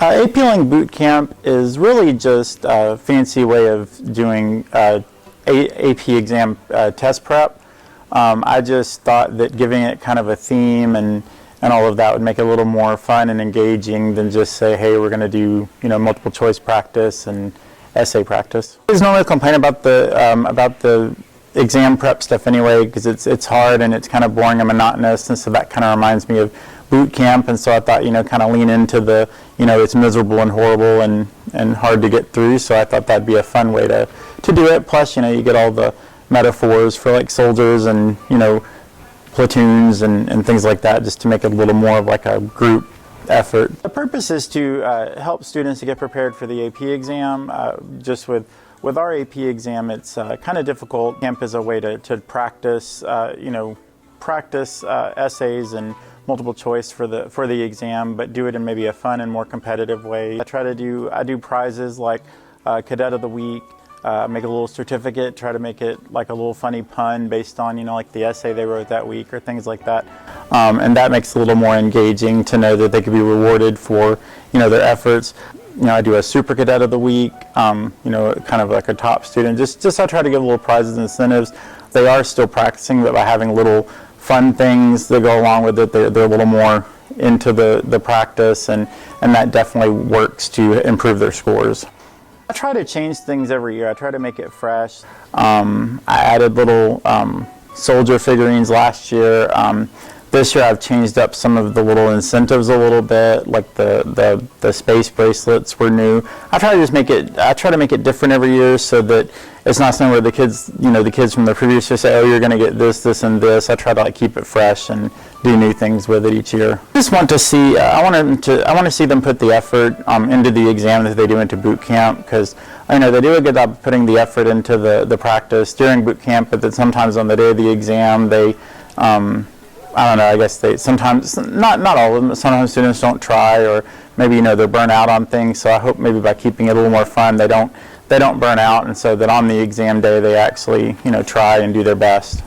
AP Boot Camp is really just a fancy way of doing AP exam test prep. I just thought that giving it kind of a theme and all of that would make it a little more fun and engaging than just say, hey, we're going to do multiple choice practice and essay practice. I normally complain about the exam prep stuff anyway, because it's hard and it's kind of boring and monotonous, and so that kind of reminds me of boot camp, and so I thought kind of lean into the it's miserable and horrible and hard to get through, so I thought that'd be a fun way to do it. Plus you get all the metaphors for like soldiers and platoons and things like that, just to make it a little more of like a group effort. The purpose is to help students to get prepared for the AP exam. Just with our AP exam, it's kind of difficult. Camp is a way to practice, practice essays and multiple choice for the exam, but do it in maybe a fun and more competitive way. I do prizes like Cadet of the Week, make a little certificate, try to make it like a little funny pun based on like the essay they wrote that week or things like that, and that makes it a little more engaging to know that they could be rewarded for their efforts. I do a Super Cadet of the Week, kind of like a top student. Just I try to give little prizes and incentives. They are still practicing, but by having little fun things that go along with it, they're a little more into the practice, and that definitely works to improve their scores. I try to change things every year. I try to make it fresh. I added little soldier figurines last year. This year I've changed up some of the little incentives a little bit, like the space bracelets were new. I try to make it different every year, so that it's not something where the kids, the kids from the previous year say, oh, you're going to get this, this, and this. I try to keep it fresh and do new things with it each year. I just want to see, I want to see them put the effort into the exam that they do into boot camp, because I know they do a good job of putting the effort into the practice during boot camp, but then sometimes on the day of the exam they I don't know, I guess they sometimes, not all of them, but sometimes students don't try, or maybe they're burnt out on things. So I hope maybe by keeping it a little more fun, they don't burn out, and so that on the exam day they actually try and do their best.